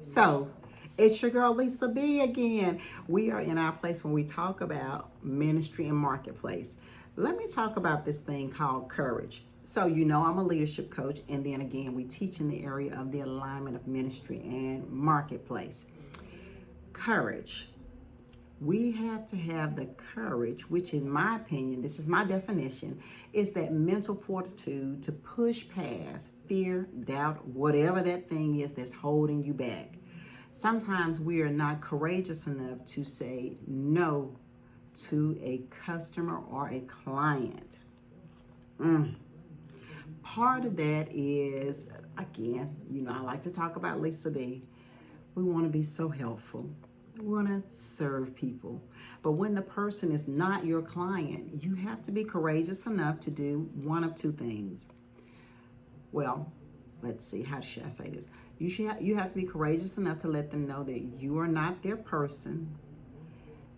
So, it's your girl Lisa B again. We are in our place when we talk about ministry and marketplace. Let me talk about this thing called courage. So, I'm a leadership coach, and then again, we teach in the area of the alignment of ministry and marketplace. Courage. We have to have the courage, which, in my opinion, this is my definition, is that mental fortitude to push past fear, doubt, whatever that thing is that's holding you back. Sometimes we are not courageous enough to say no to a customer or a client. Part of that is, again, I like to talk about Lisa B. We want to be so helpful. We want to serve people. But when the person is not your client, you have to be courageous enough to do one of two things. Well, let's see, how should I say this? You have to be courageous enough to let them know that you are not their person.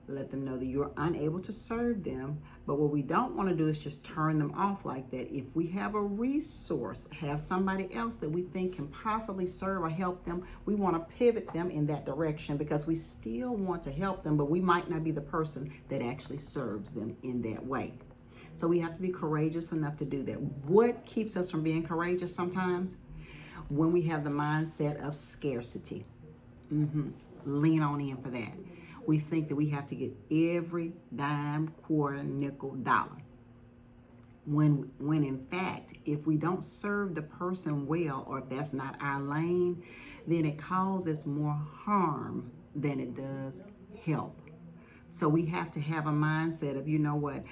Let them know that you're unable to serve them. But what we don't want to do is just turn them off like that. If we have a resource, have somebody else that we think can possibly serve or help them, we want to pivot them in that direction because we still want to help them, but we might not be the person that actually serves them in that way. So we have to be courageous enough to do that. What keeps us from being courageous sometimes? When we have the mindset of scarcity. Lean on in for that. We think that we have to get every dime, quarter, nickel, dollar. When in fact, if we don't serve the person well, or if that's not our lane, then it causes more harm than it does help. So we have to have a mindset of, what,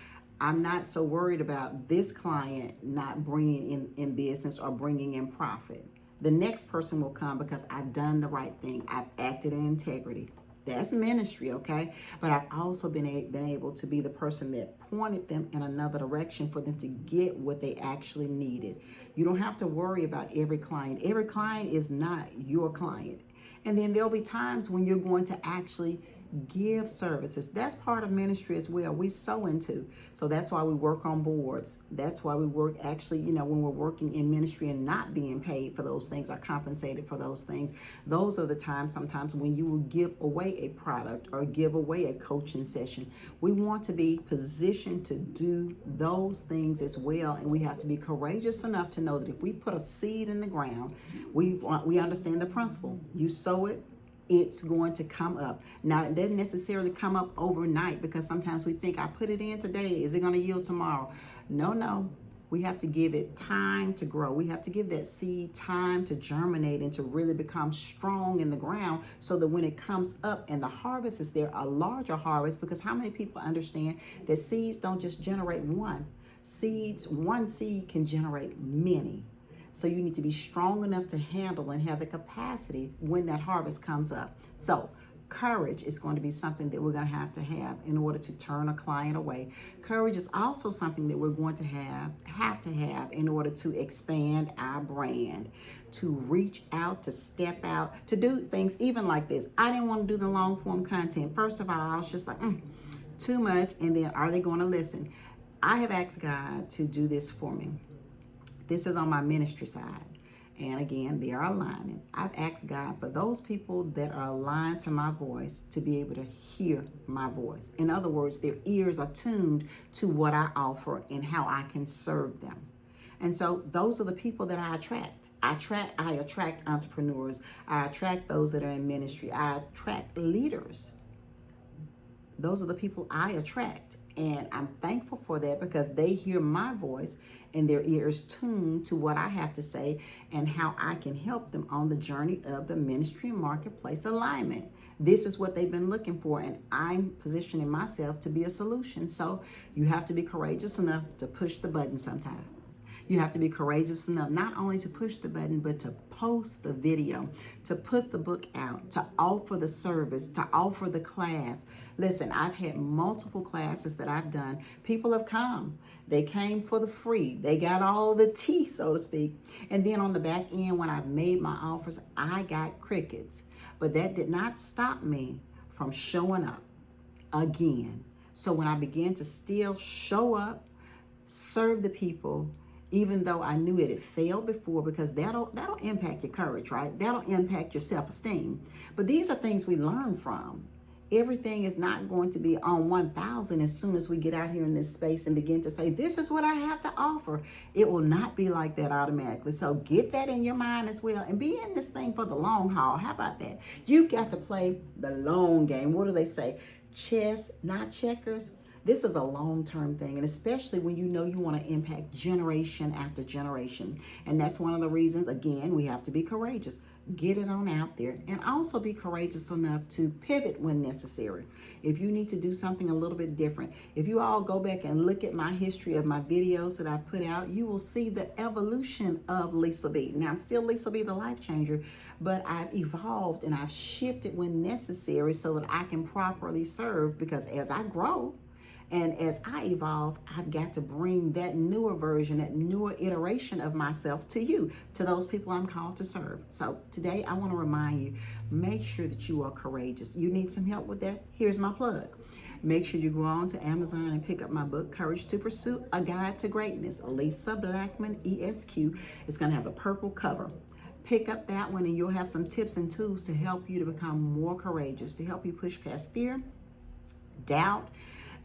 I'm not so worried about this client not bringing in business or bringing in profit. The next person will come because I've done the right thing. I've acted in integrity. That's ministry, okay? But I've also been able to be the person that pointed them in another direction for them to get what they actually needed. You don't have to worry about every client. Every client is not your client. And then there'll be times when you're going to actually give services. That's part of ministry as well. We sow into. So that's why we work on boards. That's why we work actually, when we're working in ministry and not being paid for those things or compensated for those things. Those are the times sometimes when you will give away a product or give away a coaching session. We want to be positioned to do those things as well. And we have to be courageous enough to know that if we put a seed in the ground, we understand the principle. You sow it, it's going to come up. Now, it doesn't necessarily come up overnight because sometimes we think, I put it in today, is it going to yield tomorrow? No. We have to give it time to grow. We have to give that seed time to germinate and to really become strong in the ground so that when it comes up and the harvest is there, a larger harvest, because how many people understand that seeds don't just generate one? One seed can generate many. So you need to be strong enough to handle and have the capacity when that harvest comes up. So courage is going to be something that we're going to have in order to turn a client away. Courage is also something that we're going to have in order to expand our brand, to reach out, to step out, to do things even like this. I didn't want to do the long form content. First of all, I was just like, too much. And then are they going to listen? I have asked God to do this for me. This is on my ministry side. And again, they are aligning. I've asked God for those people that are aligned to my voice to be able to hear my voice. In other words, their ears are tuned to what I offer and how I can serve them. And so those are the people that I attract. I attract entrepreneurs. I attract those that are in ministry. I attract leaders. Those are the people I attract. And I'm thankful for that because they hear my voice and their ears tuned to what I have to say and how I can help them on the journey of the ministry and marketplace alignment. This is what they've been looking for, and I'm positioning myself to be a solution. So you have to be courageous enough to push the button sometimes. You have to be courageous enough not only to push the button, but to post the video, to put the book out, to offer the service, to offer the class. Listen, I've had multiple classes that I've done. People have come. They came for the free. They got all the tea, so to speak. And then on the back end, when I've made my offers, I got crickets. But that did not stop me from showing up again. So when I began to still show up, serve the people, even though I knew it had failed before, because that'll impact your courage, right? That'll impact your self-esteem. But these are things we learn from. Everything is not going to be on 1,000 as soon as we get out here in this space and begin to say, this is what I have to offer. It will not be like that automatically. So get that in your mind as well, and be in this thing for the long haul. How about that? You've got to play the long game. What do they say? Chess, not checkers. This is a long-term thing, and especially when you know you want to impact generation after generation. And that's one of the reasons, again, we have to be courageous. Get it on out there, and also be courageous enough to pivot when necessary. If you need to do something a little bit different, if you all go back and look at my history of my videos that I put out, you will see the evolution of Lisa B. Now, I'm still Lisa B, the life changer, but I've evolved and I've shifted when necessary so that I can properly serve, because as I grow, and as I evolve, I've got to bring that newer version, that newer iteration of myself to you, to those people I'm called to serve. So today I want to remind you, make sure that you are courageous. You need some help with that? Here's my plug. Make sure you go on to Amazon and pick up my book, Courage to Pursue, A Guide to Greatness, Lisa Blackman, ESQ. It's going to have a purple cover. Pick up that one and you'll have some tips and tools to help you to become more courageous, to help you push past fear, doubt,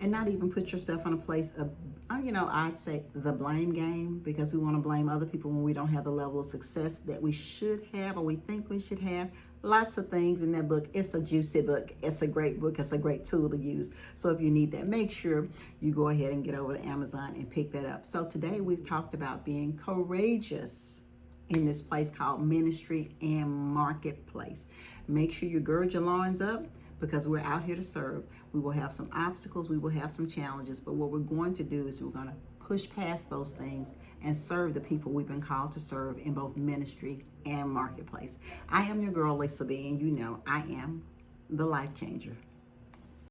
and not even put yourself in a place of, I'd say the blame game, because we want to blame other people when we don't have the level of success that we should have or we think we should have. Lots of things in that book. It's a juicy book. It's a great book. It's a great tool to use. So if you need that, make sure you go ahead and get over to Amazon and pick that up. So today we've talked about being courageous in this place called ministry and marketplace. Make sure you gird your loins up, because we're out here to serve. We will have some obstacles, we will have some challenges, but what we're going to do is we're going to push past those things and serve the people we've been called to serve in both ministry and marketplace. I am your girl, Lisa B, and you know I am the life changer.